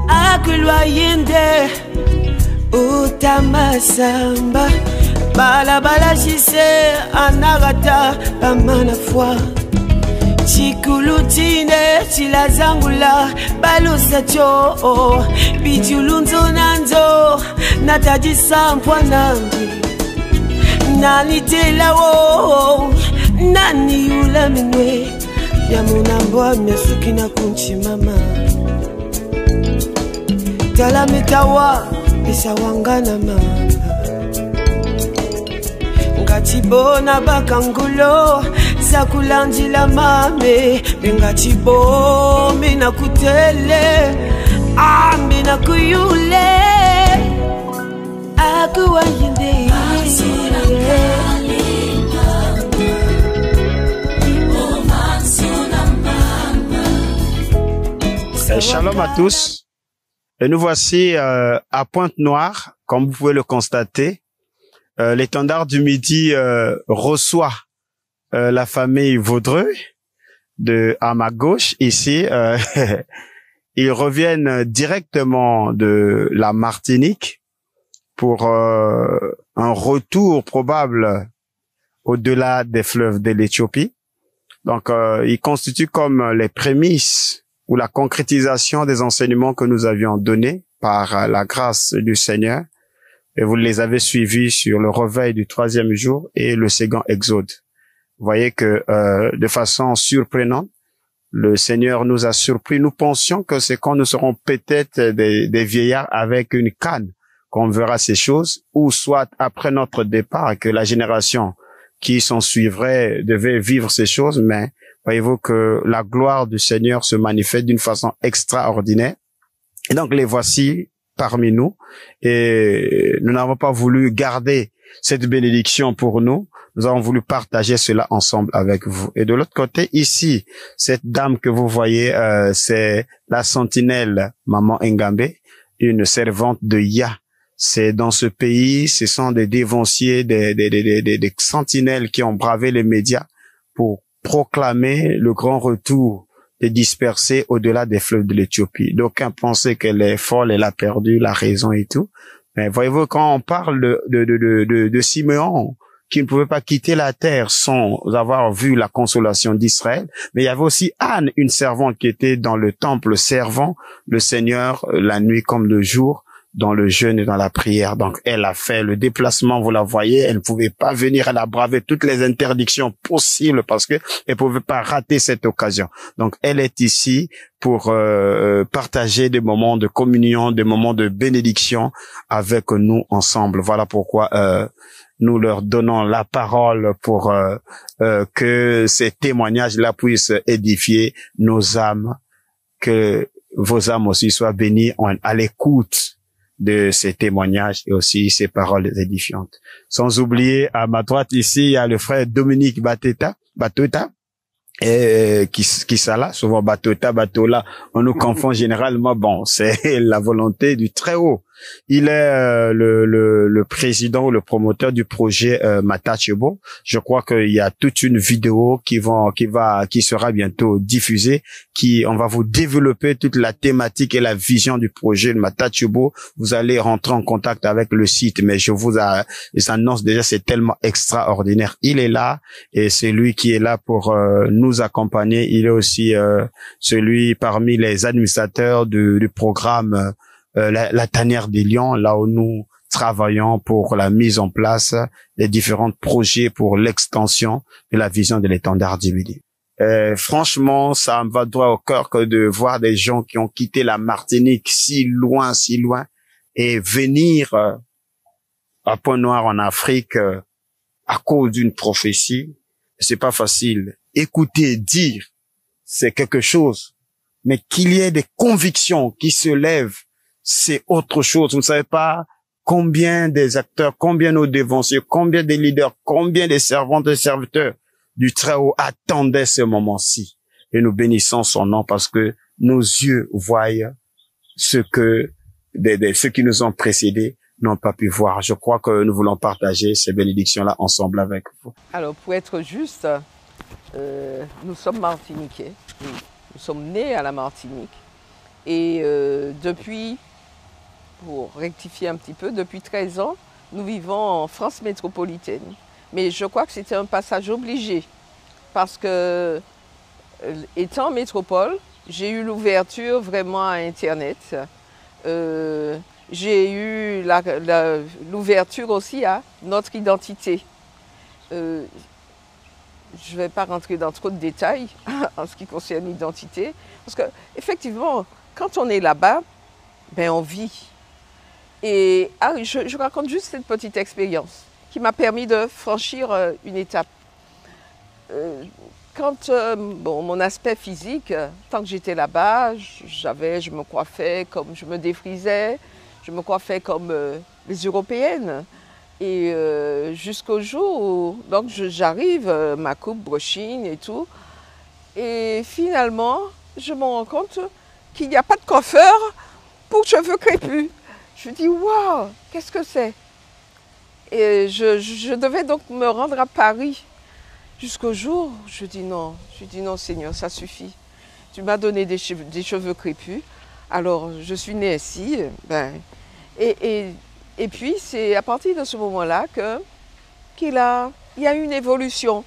Akuluayende utamasamba balabala jise anagata pamana fwa chikulutine chilazangula balusa cho bijulunzo nanzo natajisampwa nangi nani telawo nani yula minwe yamunambwa myasuki na kunchi mama tala mitawa bisawangana mama ngachibona bakangulo sakulanjila mame bengachibo mina kutele mina kuyule akuwayende Shalom à tous. Et nous voici à Pointe-Noire, comme vous pouvez le constater. L'étendard du Midi reçoit la famille Vaudreuil à ma gauche ici. Ils reviennent directement de la Martinique pour un retour probable au-delà des fleuves de l'Éthiopie. Donc, ils constituent comme les prémices ou la concrétisation des enseignements que nous avions donnés par la grâce du Seigneur. Et vous les avez suivis sur le réveil du 3e jour et le second exode. Vous voyez que de façon surprenante, le Seigneur nous a surpris. Nous pensions que c'est quand nous serons peut-être des vieillards avec une canne qu'on verra ces choses, ou soit après notre départ que la génération qui s'en suivrait devait vivre ces choses, mais voyez-vous que la gloire du Seigneur se manifeste d'une façon extraordinaire. Et donc les voici parmi nous. Et nous n'avons pas voulu garder cette bénédiction pour nous. Nous avons voulu partager cela ensemble avec vous. Et de l'autre côté, ici, cette dame que vous voyez, c'est la sentinelle Maman Ngambe, une servante de Yah. C'est dans ce pays, ce sont des dévanciers, des sentinelles qui ont bravé les médias pour proclamer le grand retour des dispersés au-delà des fleuves de l'Éthiopie. D'aucuns pensaient qu'elle est folle, elle a perdu la raison et tout. Mais voyez-vous, quand on parle de Simeon, qui ne pouvait pas quitter la terre sans avoir vu la consolation d'Israël, mais il y avait aussi Anne, une servante qui était dans le temple servant le Seigneur la nuit comme le jour, dans le jeûne et dans la prière. Donc, elle a fait le déplacement, vous la voyez, elle ne pouvait pas venir, elle a bravé toutes les interdictions possibles parce que elle pouvait pas rater cette occasion. Donc, elle est ici pour partager des moments de communion, des moments de bénédiction avec nous ensemble. Voilà pourquoi nous leur donnons la parole pour que ces témoignages-là puissent édifier nos âmes, que vos âmes aussi soient bénies à l'écoute de ces témoignages et aussi ces paroles édifiantes. Sans oublier, à ma droite ici, il y a le frère Dominique Batuta, et qui ça là, souvent Batola, on nous confond généralement. Bon, c'est la volonté du Très-Haut. Il est le président ou le promoteur du projet Matachebo. Je crois qu'il y a toute une vidéo qui sera bientôt diffusée, on va vous développer toute la thématique et la vision du projet Matachebo. Vous allez rentrer en contact avec le site, mais je vous annonce déjà, c'est tellement extraordinaire. Il est là et c'est lui qui est là pour nous accompagner. Il est aussi celui parmi les administrateurs du programme la tanière des lions, là où nous travaillons pour la mise en place des différents projets pour l'extension de la vision de l'étendard du Midi. Franchement, ça me va droit au cœur que de voir des gens qui ont quitté la Martinique si loin, et venir à Pointe-Noire en Afrique à cause d'une prophétie. C'est pas facile. Écouter, dire, c'est quelque chose. Mais qu'il y ait des convictions qui se lèvent, c'est autre chose. Vous ne savez pas combien des acteurs, combien nos dévanciers, combien des leaders, combien des servantes et serviteurs du Très-Haut attendaient ce moment-ci. Et nous bénissons son nom parce que nos yeux voient ce que ceux qui nous ont précédés n'ont pas pu voir. Je crois que nous voulons partager ces bénédictions-là ensemble avec vous. Alors, pour être juste, Nous sommes martiniquais. Nous sommes nés à la Martinique. Et depuis, pour rectifier un petit peu, depuis 13 ans, nous vivons en France métropolitaine. Mais je crois que c'était un passage obligé. Parce que, étant en métropole, j'ai eu l'ouverture vraiment à Internet. J'ai eu l'ouverture aussi à notre identité. Je ne vais pas rentrer dans trop de détails en ce qui concerne l'identité. Parce qu'effectivement, quand on est là-bas, ben on vit. Et je raconte juste cette petite expérience qui m'a permis de franchir une étape. Mon aspect physique, tant que j'étais là-bas, je me coiffais comme je me défrisais, je me coiffais comme les Européennes. Et jusqu'au jour où j'arrive, ma coupe, brushing et tout. Et finalement, je me rends compte qu'il n'y a pas de coiffeur pour cheveux crépus. Je me dis, waouh, qu'est-ce que c'est? Et je devais donc me rendre à Paris. Jusqu'au jour, je dis non, Seigneur, ça suffit. Tu m'as donné des cheveux crépus, alors je suis née ainsi. Et puis c'est à partir de ce moment-là qu'il y a eu une évolution.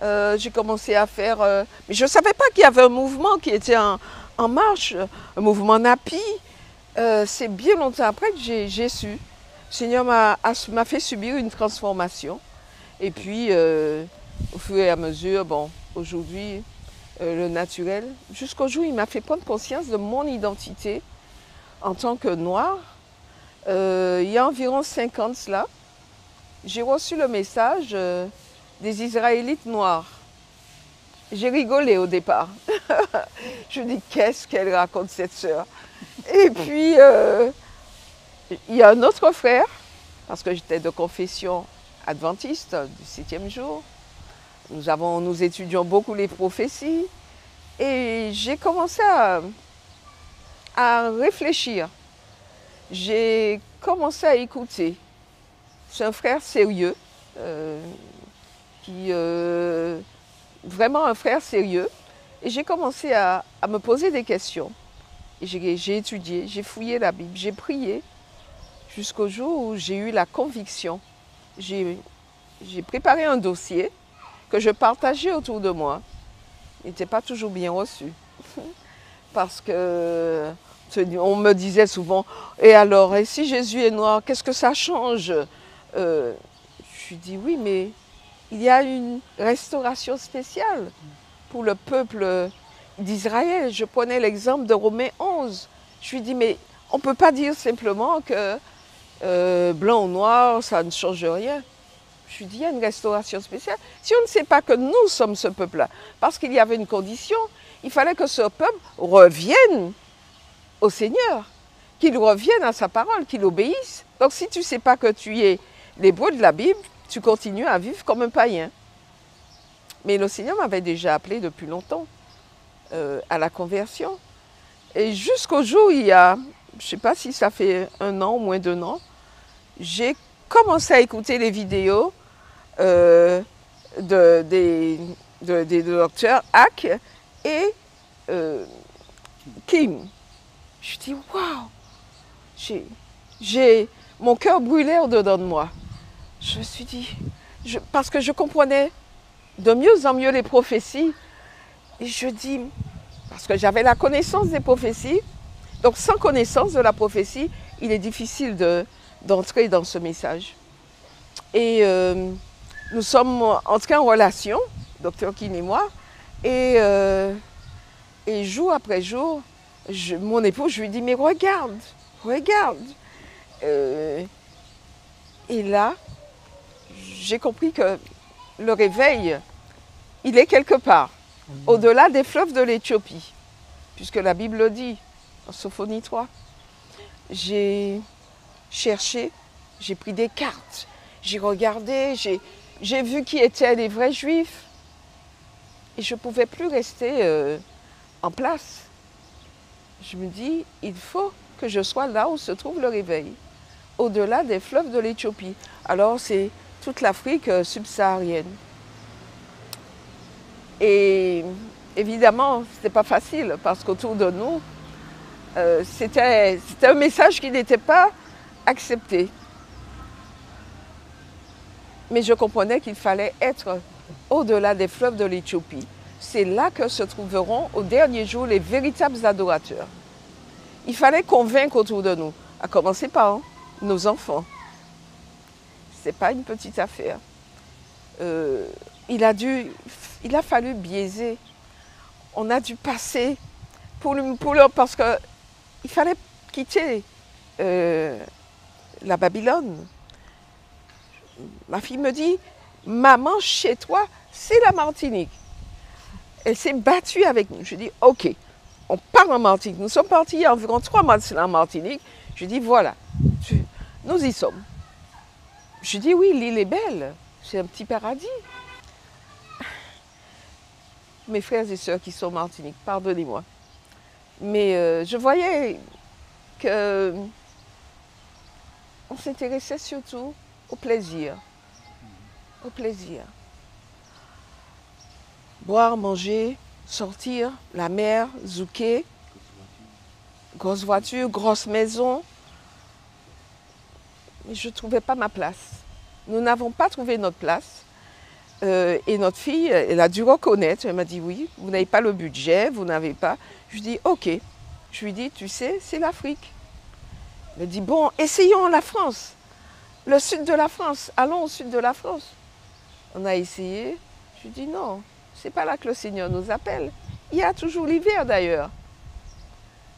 J'ai commencé à faire... mais je ne savais pas qu'il y avait un mouvement qui était en marche, un mouvement NAPI. C'est bien longtemps après que j'ai su. Le Seigneur m'a fait subir une transformation. Et puis, au fur et à mesure, aujourd'hui, le naturel, jusqu'au jour où il m'a fait prendre conscience de mon identité en tant que noire. Il y a environ 5 ans de cela, j'ai reçu le message des Israélites noirs. J'ai rigolé au départ. Je dis, qu'est-ce qu'elle raconte cette sœur? Et puis, il y a un autre frère, parce que j'étais de confession adventiste du 7e jour. Nous étudions beaucoup les prophéties. Et j'ai commencé à réfléchir. J'ai commencé à écouter. C'est un frère sérieux, vraiment un frère sérieux. Et j'ai commencé à me poser des questions. Et j'ai étudié, j'ai fouillé la Bible, j'ai prié jusqu'au jour où j'ai eu la conviction. J'ai préparé un dossier que je partageais autour de moi. Il n'était pas toujours bien reçu. Parce que on me disait souvent, et alors, et si Jésus est noir, qu'est-ce que ça change? Je lui dis, oui, mais il y a une restauration spéciale pour le peuple d'Israël. Je prenais l'exemple de Romains 11. Je lui dis, mais on ne peut pas dire simplement que blanc ou noir, ça ne change rien. Je lui dis, il y a une restauration spéciale. Si on ne sait pas que nous sommes ce peuple-là, parce qu'il y avait une condition, il fallait que ce peuple revienne au Seigneur, qu'il revienne à sa parole, qu'il obéisse. Donc si tu ne sais pas que tu es l'hébreu de la Bible, tu continues à vivre comme un païen. Mais le Seigneur m'avait déjà appelé depuis longtemps à la conversion. Et jusqu'au jour où il y a, je ne sais pas si ça fait 1 an ou moins d'1 an, j'ai commencé à écouter les vidéos des docteurs Hack et Kim. Je dis, waouh, mon cœur brûlait au-dedans de moi. Je me suis dit, parce que je comprenais de mieux en mieux les prophéties. Et je dis, parce que j'avais la connaissance des prophéties, donc sans connaissance de la prophétie, il est difficile d'entrer dans ce message. Et nous sommes entrés en relation, docteur Kim et moi, et jour après jour, mon époux, je lui dis, mais regarde, regarde. Et là, j'ai compris que le réveil, il est quelque part, au-delà des fleuves de l'Éthiopie, puisque la Bible le dit, en Sophonie 3. J'ai cherché, j'ai pris des cartes, j'ai regardé, j'ai vu qui étaient les vrais Juifs, et je ne pouvais plus rester en place. Je me dis, il faut que je sois là où se trouve le réveil, au-delà des fleuves de l'Éthiopie. Alors c'est toute l'Afrique subsaharienne. Et évidemment, ce n'était pas facile parce qu'autour de nous, c'était un message qui n'était pas accepté. Mais je comprenais qu'il fallait être au-delà des fleuves de l'Éthiopie. C'est là que se trouveront au dernier jour les véritables adorateurs. Il fallait convaincre autour de nous, à commencer par nos enfants. Ce n'est pas une petite affaire. Il a fallu biaiser. On a dû passer parce qu'il fallait quitter la Babylone. Ma fille me dit, maman, chez toi, c'est la Martinique. Elle s'est battue avec nous. Je dis, ok, on part en Martinique. Nous sommes partis il y a environ 3 mois de la Martinique. Je dis, voilà, nous y sommes. Je dis, oui, l'île est belle. C'est un petit paradis. Mes frères et sœurs qui sont en Martinique, pardonnez-moi. Mais je voyais que on s'intéressait surtout au plaisir. Au plaisir. Boire, manger, sortir, la mer, zouker, grosse voiture, grosse maison. Mais je ne trouvais pas ma place. Nous n'avons pas trouvé notre place. Et notre fille, elle a dû reconnaître. Elle m'a dit, oui, vous n'avez pas le budget, vous n'avez pas. Je lui dis, ok. Je lui dis, tu sais, c'est l'Afrique. Elle dit, bon, essayons la France. Le sud de la France, allons au sud de la France. On a essayé. Je lui dis, non, c'est pas là que le Seigneur nous appelle. Il y a toujours l'hiver d'ailleurs.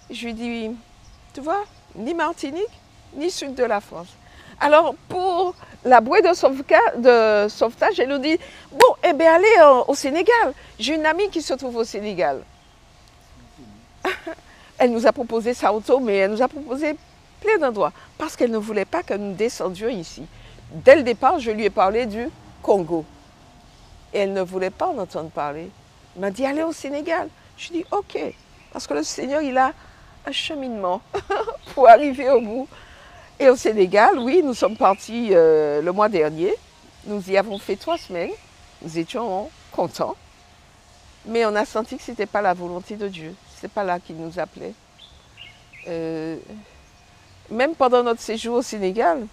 Je lui dis, tu vois, ni Martinique, ni sud de la France. Alors, pour la bouée de sauvetage, elle nous dit, bon, eh bien, allez au Sénégal. J'ai une amie qui se trouve au Sénégal. Elle nous a proposé Sao Tomé, mais elle nous a proposé plein d'endroits, parce qu'elle ne voulait pas que nous descendions ici. Dès le départ, je lui ai parlé du Congo. Et elle ne voulait pas en entendre parler. Elle m'a dit, allez au Sénégal. Je lui ai dit, ok, parce que le Seigneur, il a un cheminement pour arriver au bout. Et au Sénégal, oui, nous sommes partis le mois dernier. Nous y avons fait 3 semaines. Nous étions contents. Mais on a senti que ce n'était pas la volonté de Dieu. Ce n'est pas là qu'il nous appelait. Même pendant notre séjour au Sénégal,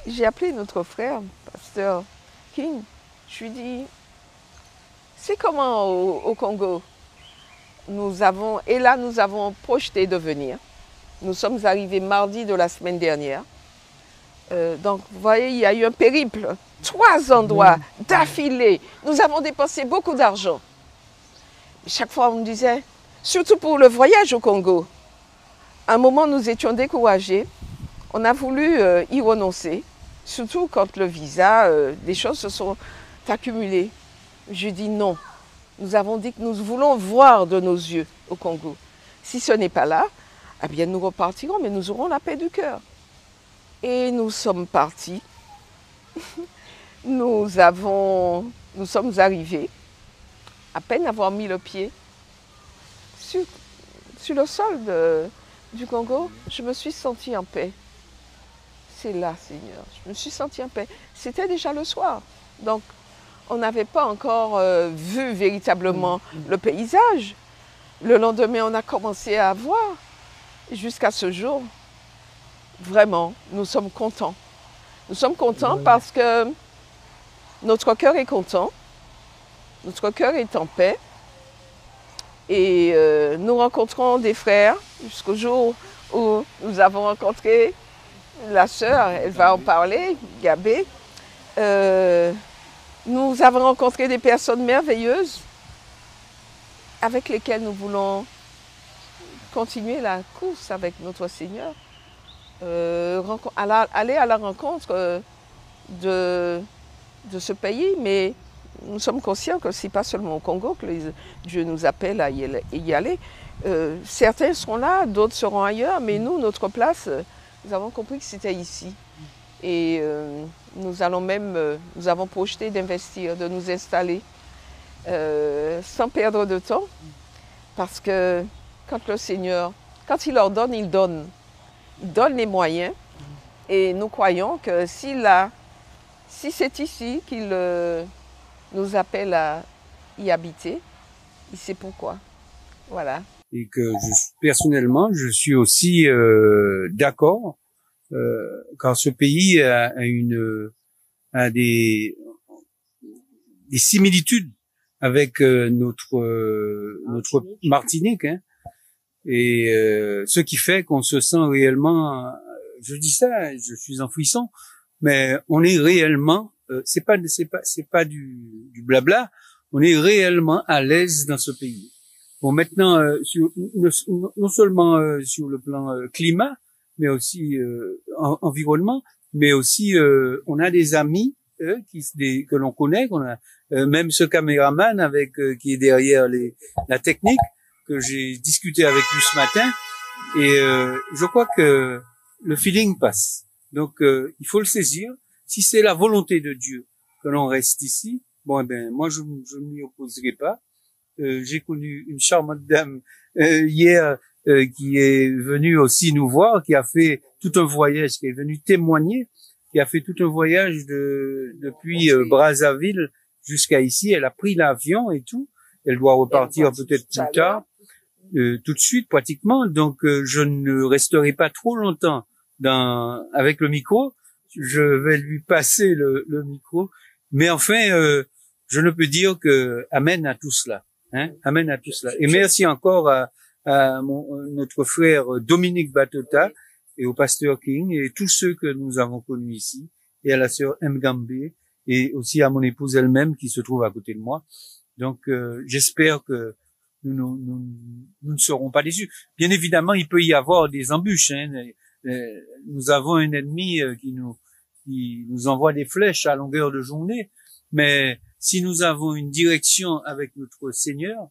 j'ai appelé notre frère, pasteur King. Je lui ai dit, c'est comment au Congo? Nous avons projeté de venir. Nous sommes arrivés mardi de la semaine dernière. Donc, vous voyez, il y a eu un périple. 3 endroits d'affilée. Nous avons dépensé beaucoup d'argent. Chaque fois, on me disait, surtout pour le voyage au Congo. À un moment, nous étions découragés. On a voulu y renoncer. Surtout quand le visa, les choses se sont accumulées. Je dis non. Nous avons dit que nous voulons voir de nos yeux au Congo. Si ce n'est pas là, eh bien, nous repartirons, mais nous aurons la paix du cœur. Et nous sommes partis. Nous sommes arrivés, à peine avoir mis le pied sur le sol du Congo, je me suis sentie en paix. C'est là, Seigneur, je me suis sentie en paix. C'était déjà le soir, donc on n'avait pas encore vu véritablement le paysage. Le lendemain, on a commencé à voir. Jusqu'à ce jour, vraiment, nous sommes contents. Nous sommes contents parce que notre cœur est content, notre cœur est en paix. Et nous rencontrons des frères jusqu'au jour où nous avons rencontré la sœur, elle va en parler, Gabé. Nous avons rencontré des personnes merveilleuses avec lesquelles nous voulons continuer la course avec notre Seigneur, aller à la rencontre de ce pays, mais nous sommes conscients que ce n'est pas seulement au Congo que Dieu nous appelle à y aller. Certains seront là, d'autres seront ailleurs, mais nous, notre place, nous avons compris que c'était ici. Et nous avons projeté d'investir, de nous installer sans perdre de temps, parce que quand le Seigneur, quand il ordonne, il donne. Il donne les moyens. Et nous croyons que si c'est ici qu'il nous appelle à y habiter, il sait pourquoi. Voilà. Et que personnellement, je suis aussi d'accord, car ce pays a des similitudes avec notre Martinique, hein, et ce qui fait qu'on se sent réellement, je dis ça, je suis en frisson, mais on est réellement, c'est pas du blabla, on est réellement à l'aise dans ce pays. Bon, maintenant, non seulement sur le plan climat, mais aussi environnement, mais aussi on a des amis que l'on connaît, qu'on a même ce caméraman qui est derrière la technique, que j'ai discuté avec lui ce matin, et je crois que le feeling passe. Donc il faut le saisir. Si c'est la volonté de Dieu que l'on reste ici, bon, ben moi je ne m'y opposerai pas. J'ai connu une charmante dame hier qui est venue aussi nous voir, qui a fait tout un voyage, qui est venue témoigner, qui a fait tout un voyage depuis Brazzaville jusqu'à ici. Elle a pris l'avion et tout. Elle doit repartir peut-être plus tard, tout de suite pratiquement. Donc je ne resterai pas trop longtemps avec le micro. Je vais lui passer le micro. Mais enfin, je ne peux dire que amen à tout cela. Hein? Amen à tout cela. Et merci encore à notre frère Dominique Batota et au pasteur King et tous ceux que nous avons connus ici, et à la sœur Mgambe et aussi à mon épouse elle-même qui se trouve à côté de moi. Donc j'espère que nous ne serons pas déçus. Bien évidemment, il peut y avoir des embûches. Hein. Nous avons un ennemi qui nous envoie des flèches à longueur de journée, mais si nous avons une direction avec notre Seigneur,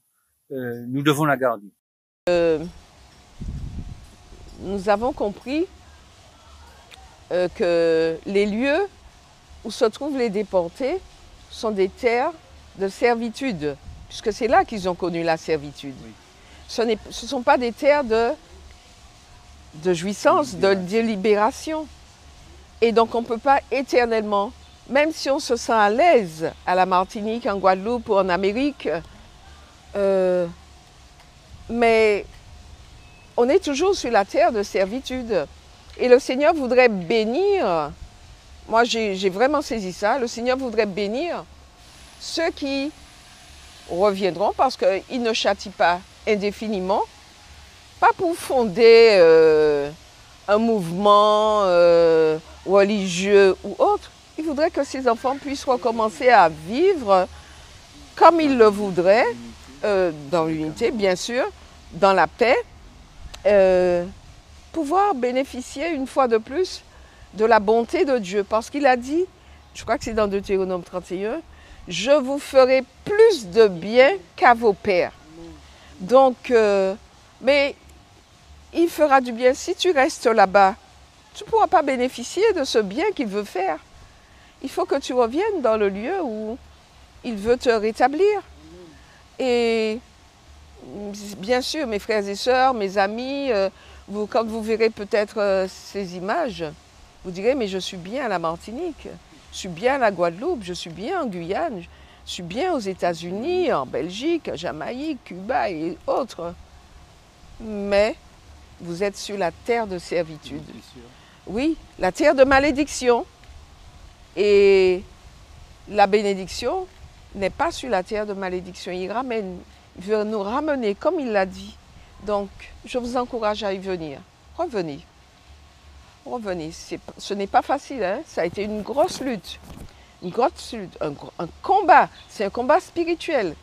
nous devons la garder. Nous avons compris que les lieux où se trouvent les déportés sont des terres de servitude, puisque c'est là qu'ils ont connu la servitude. Oui. Ce ne sont pas des terres de jouissance, de libération. Et donc on ne peut pas éternellement, même si on se sent à l'aise à la Martinique, en Guadeloupe ou en Amérique, mais on est toujours sur la terre de servitude. Et le Seigneur voudrait bénir, moi j'ai vraiment saisi ça, le Seigneur voudrait bénir ceux qui reviendront parce qu'il ne châtie pas indéfiniment, pas pour fonder un mouvement religieux ou autre. Il voudrait que ces enfants puissent recommencer à vivre comme ils le voudraient, dans l'unité bien sûr, dans la paix, pouvoir bénéficier une fois de plus de la bonté de Dieu. Parce qu'il a dit, je crois que c'est dans Deutéronome 31, « Je vous ferai plus de bien qu'à vos pères. » Donc, mais il fera du bien. Si tu restes là-bas, tu ne pourras pas bénéficier de ce bien qu'il veut faire. Il faut que tu reviennes dans le lieu où il veut te rétablir. Et bien sûr, mes frères et sœurs, mes amis, quand vous verrez peut-être ces images, vous direz, mais je suis bien à la Martinique, je suis bien à la Guadeloupe, je suis bien en Guyane, je suis bien aux États-Unis, en Belgique, Jamaïque, Cuba et autres. Mais vous êtes sur la terre de servitude. Oui, la terre de malédiction. Et la bénédiction n'est pas sur la terre de malédiction. Il veut nous ramener comme il l'a dit. Donc, je vous encourage à y venir. Revenez. Revenez. Ce n'est pas facile, hein? Ça a été une grosse lutte. Une grosse lutte, un combat. C'est un combat spirituel.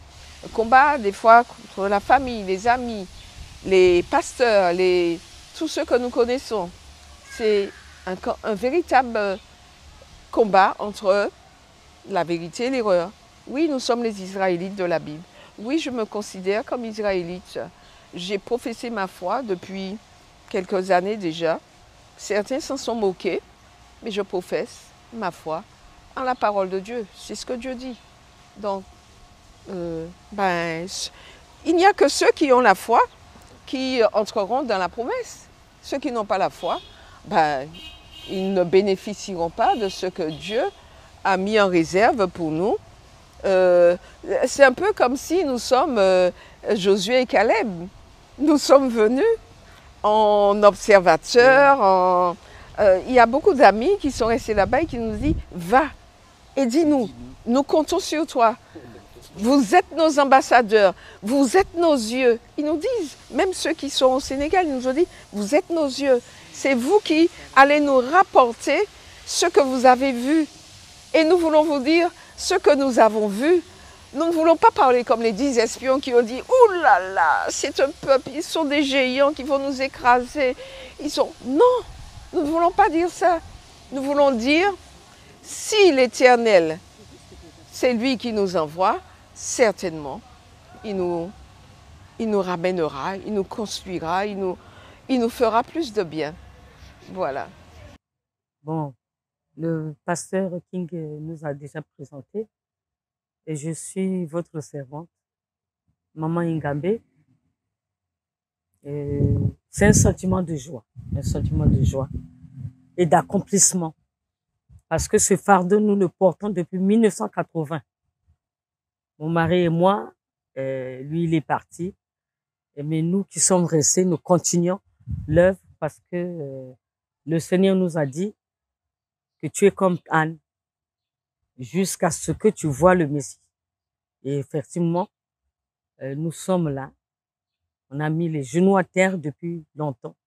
Un combat, des fois, contre la famille, les amis, les pasteurs, tous ceux que nous connaissons. C'est un véritable combat entre la vérité et l'erreur. Oui, nous sommes les Israélites de la Bible. Oui, je me considère comme Israélite. J'ai professé ma foi depuis quelques années déjà. Certains s'en sont moqués, mais je professe ma foi en la parole de Dieu. C'est ce que Dieu dit. Donc, il n'y a que ceux qui ont la foi qui entreront dans la promesse. Ceux qui n'ont pas la foi, ils ne bénéficieront pas de ce que Dieu a mis en réserve pour nous C'est un peu comme si nous sommes Josué et Caleb. Nous sommes venus en observateurs. Il y a beaucoup d'amis qui sont restés là-bas et qui nous disent « Va et dis-nous, nous comptons sur toi. Vous êtes nos ambassadeurs, vous êtes nos yeux. » Ils nous disent, même ceux qui sont au Sénégal, ils nous ont dit « Vous êtes nos yeux. C'est vous qui allez nous rapporter ce que vous avez vu. Et nous voulons vous dire ce que nous avons vu. » Nous ne voulons pas parler comme les 10 espions qui ont dit « Ouh là là, c'est un peuple, ils sont des géants qui vont nous écraser. » Non, nous ne voulons pas dire ça. Nous voulons dire « Si l'Éternel, c'est lui qui nous envoie, certainement, il nous ramènera, il nous construira, il nous fera plus de bien. » Voilà. Bon, le pasteur King nous a déjà présenté. Et je suis votre servante, Maman Ingambé. C'est un sentiment de joie et d'accomplissement. Parce que ce fardeau, nous le portons depuis 1980. Mon mari et moi, lui, il est parti. Mais nous qui sommes restés, nous continuons l'œuvre parce que le Seigneur nous a dit que tu es comme Anne, jusqu'à ce que tu vois le Messie. Et effectivement, nous sommes là. On a mis les genoux à terre depuis longtemps.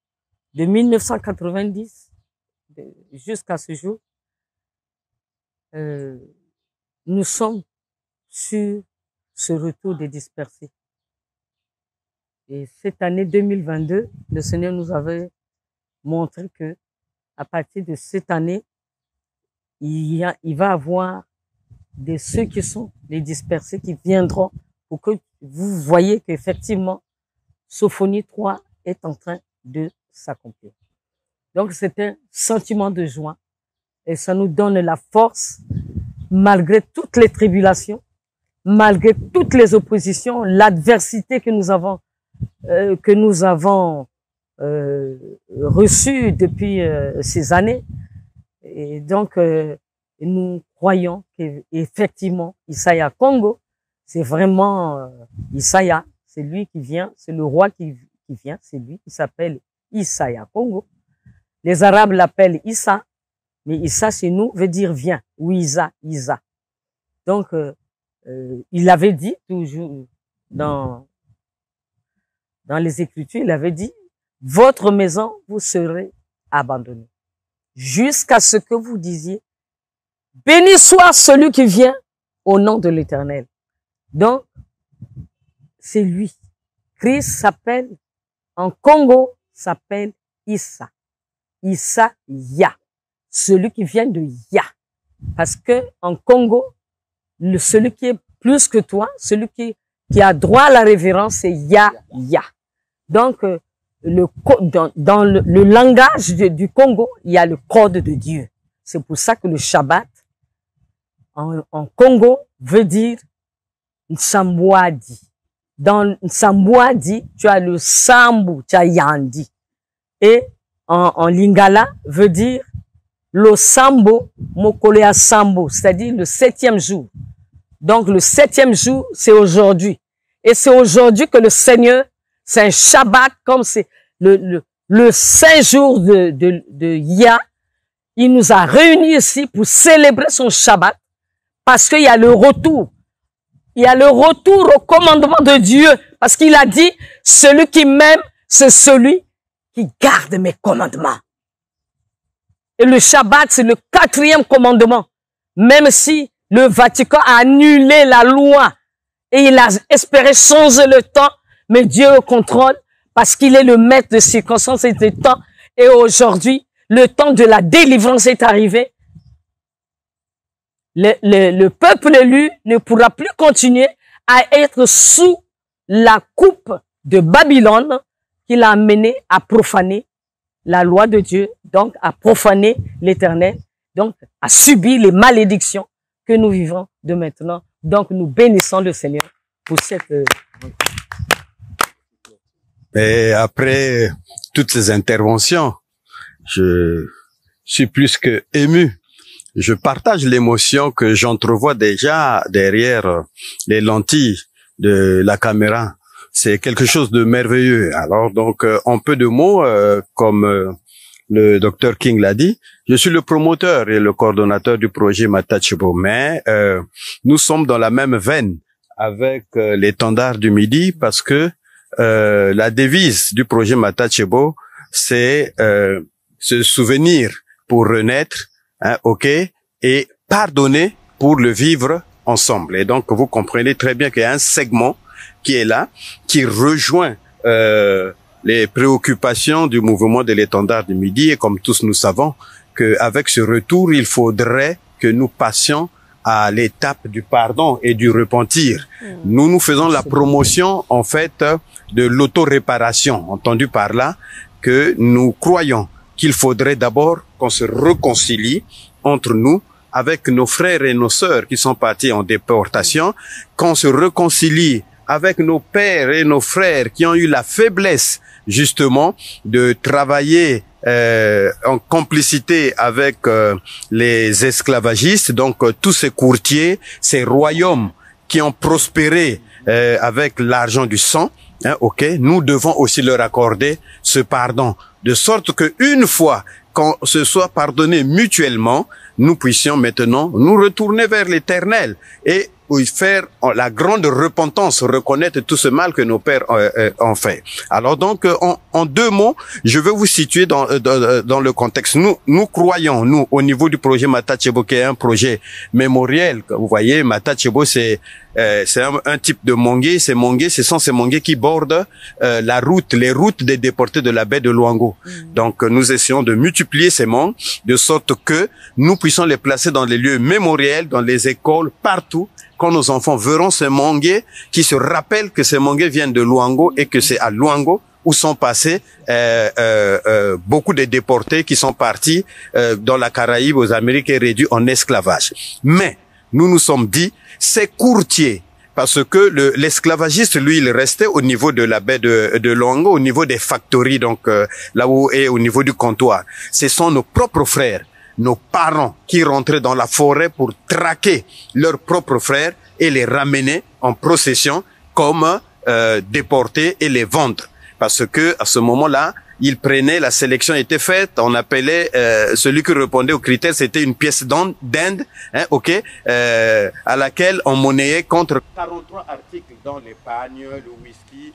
De 1990 jusqu'à ce jour, nous sommes sur ce retour des dispersés. Et cette année 2022, le Seigneur nous avait montré que à partir de cette année, il va avoir de ceux qui sont les dispersés qui viendront pour que vous voyez qu'effectivement, Sophonie 3 est en train de s'accomplir. Donc, c'est un sentiment de joie et ça nous donne la force, malgré toutes les tribulations, malgré toutes les oppositions, l'adversité que nous avons reçue depuis ces années. Et donc, nous croyons qu'effectivement, Isaya Congo, c'est vraiment Isaya, c'est lui qui vient, c'est le roi qui vient, c'est lui qui s'appelle Isaya Congo. Les Arabes l'appellent Issa, mais Issa chez nous veut dire viens, ou Isa. Donc, il avait dit toujours dans les Écritures, il avait dit, votre maison vous serez abandonnée, jusqu'à ce que vous disiez, béni soit celui qui vient au nom de l'Éternel. Donc, c'est lui. Christ s'appelle, en Congo, s'appelle Issa. Issa Ya. Celui qui vient de Ya. Parce que, en Congo, celui qui est plus que toi, celui qui a droit à la révérence, c'est Ya. Donc, dans le langage du Congo, il y a le code de Dieu. C'est pour ça que le Shabbat, en Congo, veut dire Nsambwadi. Dans Nsambwadi, tu as le Sambu, tu as Yandi. Et en Lingala, veut dire le Sambo, Mokolea Sambo, c'est-à-dire le 7e jour. Donc le 7e jour, c'est aujourd'hui. Et c'est aujourd'hui que le Seigneur, c'est un Shabbat, comme c'est le saint jour de Ya. Il nous a réunis ici pour célébrer son Shabbat, parce qu'il y a le retour. Il y a le retour au commandement de Dieu, parce qu'il a dit, celui qui m'aime, c'est celui qui garde mes commandements. Et le Shabbat, c'est le 4e commandement. Même si le Vatican a annulé la loi et il a espéré changer le temps, mais Dieu au contrôle, parce qu'il est le maître de circonstances et de temps. Et aujourd'hui, le temps de la délivrance est arrivé. Le peuple élu ne pourra plus continuer à être sous la coupe de Babylone qu'il a amené à profaner la loi de Dieu, donc à profaner l'Éternel, donc à subir les malédictions que nous vivons de maintenant. Donc nous bénissons le Seigneur pour cette... Et après toutes ces interventions, je suis plus que ému je partage l'émotion que j'entrevois déjà derrière les lentilles de la caméra. C'est quelque chose de merveilleux. Alors donc, en peu de mots, comme le docteur King l'a dit, je suis le promoteur et le coordonnateur du projet Matachebo, mais nous sommes dans la même veine avec l'étendard du Midi parce que la devise du projet Matachebo, c'est se souvenir pour renaître, hein, ok, et pardonner pour le vivre ensemble. Et donc, vous comprenez très bien qu'il y a un segment qui est là, qui rejoint les préoccupations du mouvement de l'étendard du Midi. Et comme tous nous savons qu'avec ce retour, il faudrait que nous passions à l'étape du pardon et du repentir. Nous faisons la promotion, en fait, de l'auto-réparation. Entendu par là que nous croyons qu'il faudrait d'abord qu'on se réconcilie entre nous avec nos frères et nos sœurs qui sont partis en déportation, qu'on se réconcilie avec nos pères et nos frères qui ont eu la faiblesse justement de travailler en complicité avec les esclavagistes, donc tous ces courtiers, ces royaumes qui ont prospéré avec l'argent du sang. Hein, ok, nous devons aussi leur accorder ce pardon, de sorte que une fois qu'on se soit pardonné mutuellement, nous puissions maintenant nous retourner vers l'Éternel et faire la grande repentance, reconnaître tout ce mal que nos pères ont fait. Alors donc, en deux mots, je veux vous situer dans le contexte. Nous croyons, nous, au niveau du projet Matachebo, qui est un projet mémoriel. Vous voyez, Matachebo, c'est un type de manguier. Ces manguiers, ce sont ces manguiers qui bordent les routes des déportés de la baie de Luango. Donc, nous essayons de multiplier ces mangues, de sorte que nous puissions les placer dans les lieux mémoriels, dans les écoles, partout, quand nos enfants verront ces manguiers, qui se rappellent que ces manguiers viennent de Luango et que c'est à Luango où sont passés beaucoup de déportés qui sont partis dans la Caraïbe, aux Amériques et réduits en esclavage. Mais nous nous sommes dit, ces courtiers, parce que l'esclavagiste, lui, il restait au niveau de la baie de Luango, au niveau des factories, donc là où est au niveau du comptoir. Ce sont nos propres frères, nos parents qui rentraient dans la forêt pour traquer leurs propres frères et les ramener en procession comme déportés et les vendre. Parce que à ce moment-là, ils prenaient, la sélection était faite, on appelait celui qui répondait aux critères, c'était une pièce d'Inde, hein, ok, à laquelle on monnayait contre 43 articles, dans les pagnes, le whisky,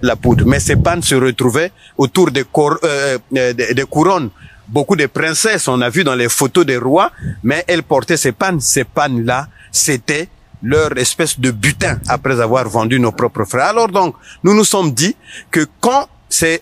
la poudre. Mais ces pannes se retrouvaient autour des couronnes. Beaucoup de princesses, on a vu dans les photos des rois, mais elles portaient ces pannes. Ces pannes-là, c'était leur espèce de butin après avoir vendu nos propres frères. Alors donc, nous nous sommes dit que quand ces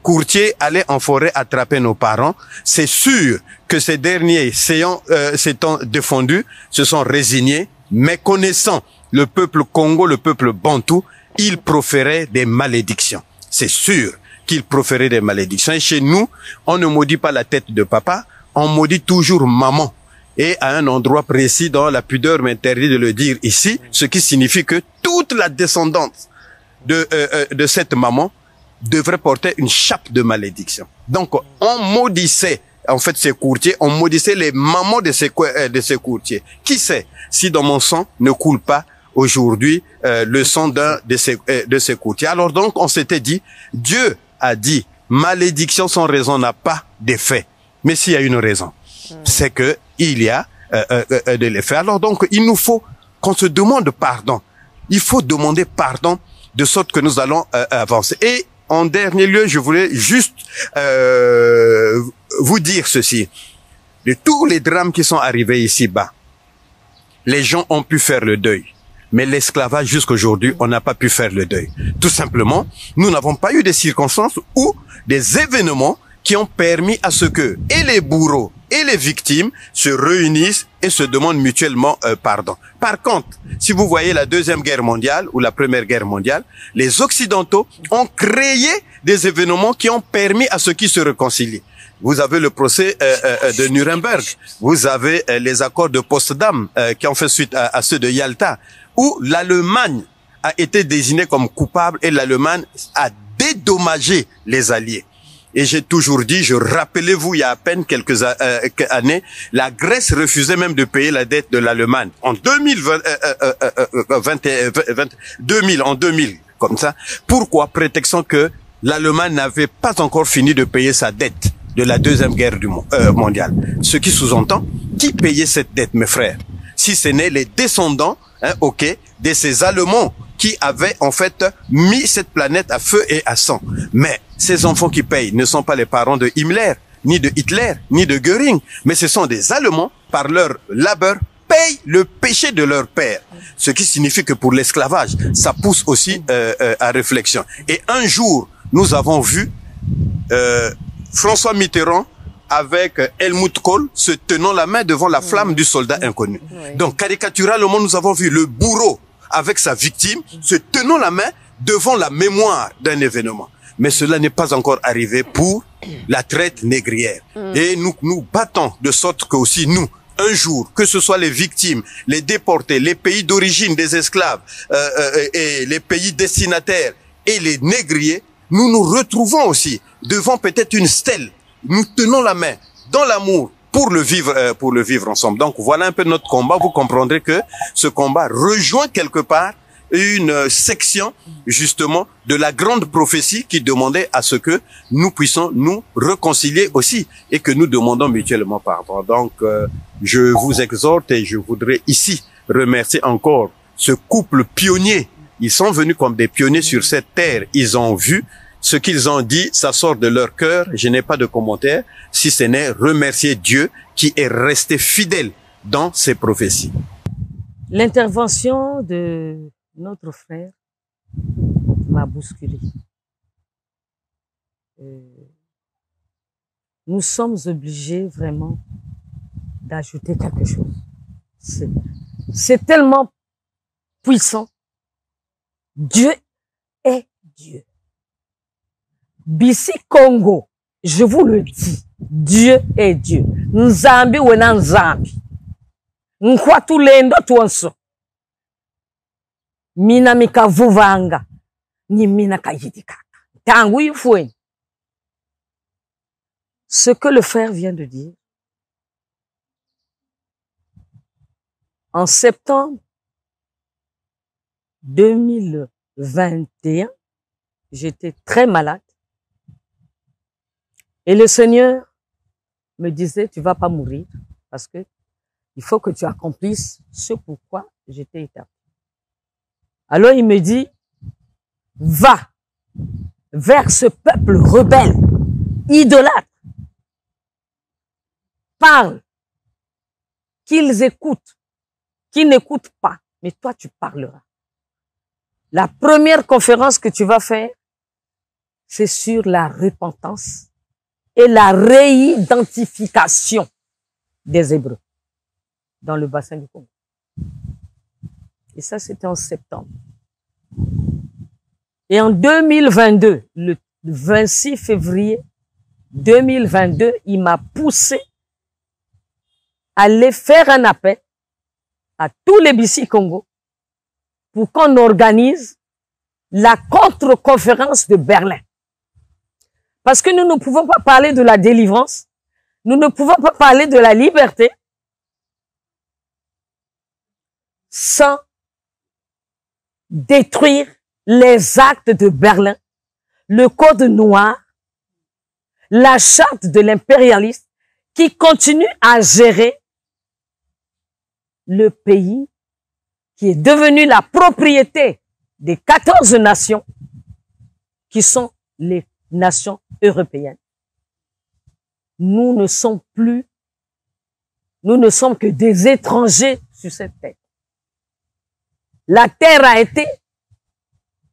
courtiers allaient en forêt attraper nos parents, c'est sûr que ces derniers, s'étant défendus, se sont résignés, mais connaissant le peuple Congo, le peuple Bantou, ils proféraient des malédictions. C'est sûr qu'ils proféraient des malédictions. Et chez nous, on ne maudit pas la tête de papa, on maudit toujours maman. Et à un endroit précis, dont la pudeur m'interdit de le dire ici, ce qui signifie que toute la descendance de cette maman devrait porter une chape de malédiction. Donc, on maudissait, en fait, ces courtiers, on maudissait les mamans de ces courtiers. Qui sait si dans mon sang ne coule pas aujourd'hui le sang d'un de ces courtiers. Alors donc, on s'était dit, Dieu a dit, malédiction sans raison n'a pas d'effet. Mais s'il y a une raison, c'est que il y a de l'effet. Alors donc, il nous faut qu'on se demande pardon. Il faut demander pardon de sorte que nous allons avancer. Et en dernier lieu, je voulais juste vous dire ceci. De tous les drames qui sont arrivés ici-bas, les gens ont pu faire le deuil. Mais l'esclavage, jusqu'aujourd'hui, on n'a pas pu faire le deuil. Tout simplement, nous n'avons pas eu des circonstances ou des événements qui ont permis à ce que et les bourreaux et les victimes se réunissent et se demandent mutuellement pardon. Par contre, si vous voyez la Deuxième Guerre mondiale ou la Première Guerre mondiale, les Occidentaux ont créé des événements qui ont permis à ceux qui se réconcilient. Vous avez le procès de Nuremberg, vous avez les accords de Potsdam qui ont fait suite à ceux de Yalta, où l'Allemagne a été désignée comme coupable et l'Allemagne a dédommagé les Alliés. Et j'ai toujours dit, rappelez-vous, il y a à peine quelques années, la Grèce refusait même de payer la dette de l'Allemagne. En 2000, comme ça. Pourquoi? Prétextant que l'Allemagne n'avait pas encore fini de payer sa dette de la Deuxième Guerre mondiale. Ce qui sous-entend, qui payait cette dette, mes frères? Si ce n'est les descendants, de ces Allemands qui avaient en fait mis cette planète à feu et à sang. Mais ces enfants qui payent ne sont pas les parents de Himmler, ni de Hitler, ni de Göring, mais ce sont des Allemands, par leur labeur, payent le péché de leur père. Ce qui signifie que pour l'esclavage, ça pousse aussi à réflexion. Et un jour, nous avons vu François Mitterrand avec Helmut Kohl se tenant la main devant la flamme du soldat inconnu. Oui. Donc, caricaturalement, nous avons vu le bourreau avec sa victime se tenant la main devant la mémoire d'un événement. Mais cela n'est pas encore arrivé pour la traite négrière. Et nous battons de sorte que aussi nous, un jour, que ce soit les victimes, les déportés, les pays d'origine des esclaves et les pays destinataires et les négriers, nous nous retrouvons aussi devant peut-être une stèle. Nous tenons la main dans l'amour pour le vivre ensemble. Donc voilà un peu notre combat. Vous comprendrez que ce combat rejoint quelque part une section justement de la grande prophétie qui demandait à ce que nous puissions nous réconcilier aussi et que nous demandons mutuellement pardon. Donc je vous exhorte et je voudrais ici remercier encore ce couple pionnier. Ils sont venus comme des pionniers sur cette terre. Ils ont vu ce qu'ils ont dit, ça sort de leur cœur. Je n'ai pas de commentaire, si ce n'est remercier Dieu qui est resté fidèle dans ses prophéties. L'intervention de notre frère m'a bousculé. Nous sommes obligés vraiment d'ajouter quelque chose. C'est tellement puissant. Dieu est Dieu. Bisi Congo, je vous le dis, Dieu est Dieu. Nzambi wena nzambi. Nkwatu lendo tuonso. Mina mika vuvanga. Ni mina kayidikaka. Tangu yifweni. Ce que le frère vient de dire, en septembre 2021, j'étais très malade. Et le Seigneur me disait, tu vas pas mourir parce que il faut que tu accomplisses ce pourquoi j'étais établi. Alors il me dit, va vers ce peuple rebelle, idolâtre. Parle, qu'ils écoutent, qu'ils n'écoutent pas, mais toi tu parleras. La première conférence que tu vas faire, c'est sur la repentance et la réidentification des Hébreux dans le bassin du Congo. Et ça, c'était en septembre. Et en 2022, le 26 février 2022, il m'a poussé à aller faire un appel à tous les BC Congo pour qu'on organise la contre-conférence de Berlin. Parce que nous ne pouvons pas parler de la délivrance, nous ne pouvons pas parler de la liberté sans détruire les actes de Berlin, le code noir, la charte de l'impérialiste qui continue à gérer le pays qui est devenu la propriété des 14 nations qui sont les nations européennes. Nous ne sommes que des étrangers sur cette terre. La terre a été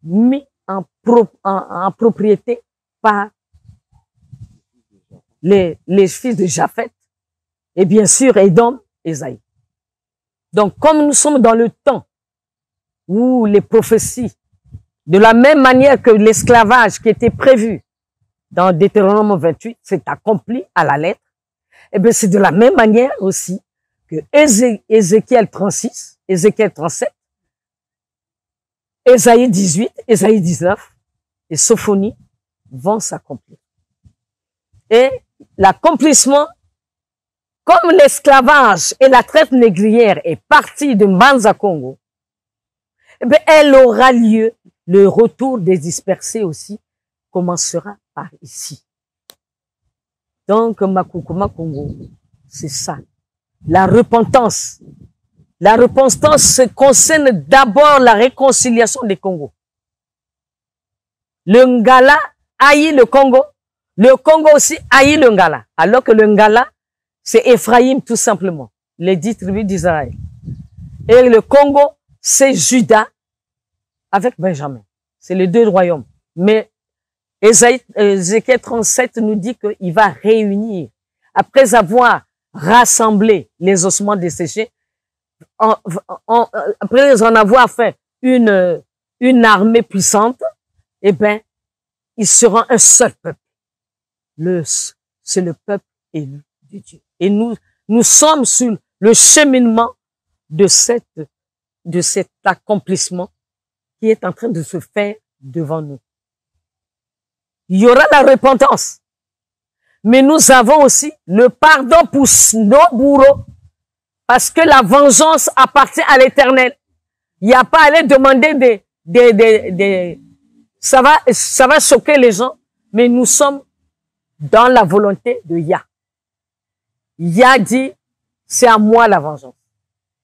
mise en propriété par les fils de Japheth et bien sûr Édom et Ésaïe. Donc comme nous sommes dans le temps où les prophéties, de la même manière que l'esclavage qui était prévu dans Deutéronome 28 s'est accompli à la lettre, et bien c'est de la même manière aussi que Ézéchiel 36, Ézéchiel 37, Ésaïe 18, Ésaïe 19 et Sophonie vont s'accomplir. Et l'accomplissement, comme l'esclavage et la traite négrière est partie de Mbanza Congo, eh bien, elle aura lieu, le retour des dispersés aussi commencera par ici. Donc, Makukuma Congo, c'est ça. La repentance. La repentance concerne d'abord la réconciliation des Congos. Le Ngala haït le Congo aussi haït le Ngala. Alors que le Ngala, c'est Ephraïm tout simplement, les 10 tribus d'Israël. Et le Congo, c'est Juda avec Benjamin. C'est les 2 royaumes. Mais Ézéchiel 37 nous dit qu'il va réunir, après avoir rassemblé les ossements desséchés, après en avoir fait une armée puissante, eh ben, ils seront un seul peuple. C'est le peuple élu de Dieu. Et nous sommes sur le cheminement de cet accomplissement qui est en train de se faire devant nous. Il y aura la repentance. Mais nous avons aussi le pardon pour nos bourreaux. Parce que la vengeance appartient à l'Éternel. Il n'y a pas à aller demander ça va choquer les gens, mais nous sommes dans la volonté de Yah. Yah dit, c'est à moi la vengeance.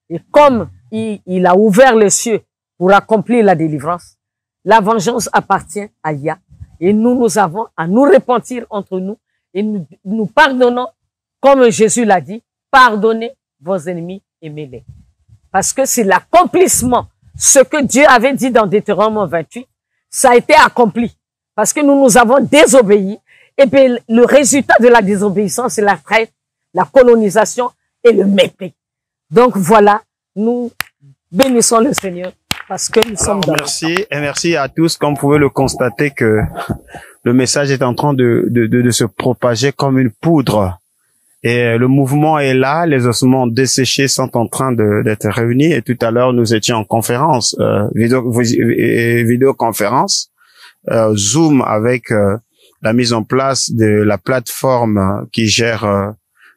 Et comme il a ouvert les cieux pour accomplir la délivrance, la vengeance appartient à Yah. Et nous avons à nous repentir entre nous et nous pardonnons, comme Jésus l'a dit, pardonnez vos ennemis, aimez-les. Parce que c'est l'accomplissement. Ce que Dieu avait dit dans Deutéronome 28, ça a été accompli. Parce que nous avons désobéi. Et bien, le résultat de la désobéissance, c'est la traite, la colonisation et le mépris. Donc voilà, nous bénissons le Seigneur parce que nous sommes dans merci à tous. Comme vous pouvez le constater que le message est en train de se propager comme une poudre. Et le mouvement est là, les ossements desséchés sont en train d'être réunis. Et tout à l'heure, nous étions en conférence, vidéoconférence, Zoom avec la mise en place de la plateforme qui gère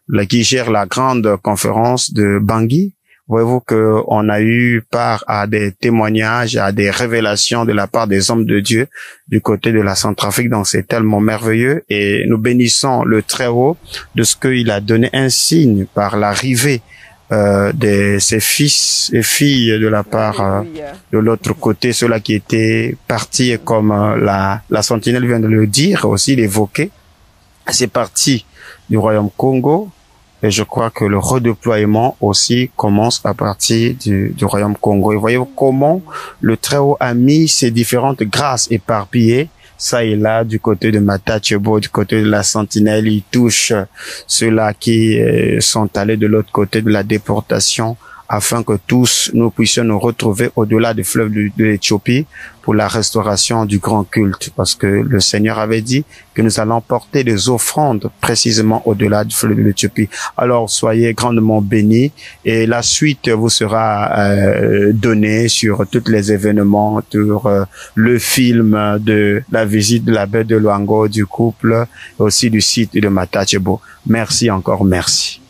la grande conférence de Bangui. Voyez-vous que on a eu part à des témoignages, à des révélations de la part des hommes de Dieu du côté de la Centrafrique. Donc c'est tellement merveilleux et nous bénissons le Très-Haut de ce qu'il a donné un signe par l'arrivée de ses fils et filles de la part de l'autre côté, ceux-là qui étaient partis, comme la sentinelle vient de le dire, aussi l'évoquer. C'est parti du Royaume Congo. Et je crois que le redéploiement aussi commence à partir du Royaume Congo. Et voyez comment le Très-Haut a mis ces différentes grâces éparpillées, ça et là, du côté de Matachebo, du côté de la Sentinelle. Il touche ceux-là qui sont allés de l'autre côté de la déportation, afin que tous nous puissions nous retrouver au-delà du fleuve de l'Éthiopie pour la restauration du grand culte. Parce que le Seigneur avait dit que nous allons porter des offrandes précisément au-delà du fleuve de l'Éthiopie. Alors soyez grandement bénis et la suite vous sera donnée sur tous les événements, sur le film de la visite de la baie de Luango, du couple, aussi du site de Matachebo. Merci encore, merci.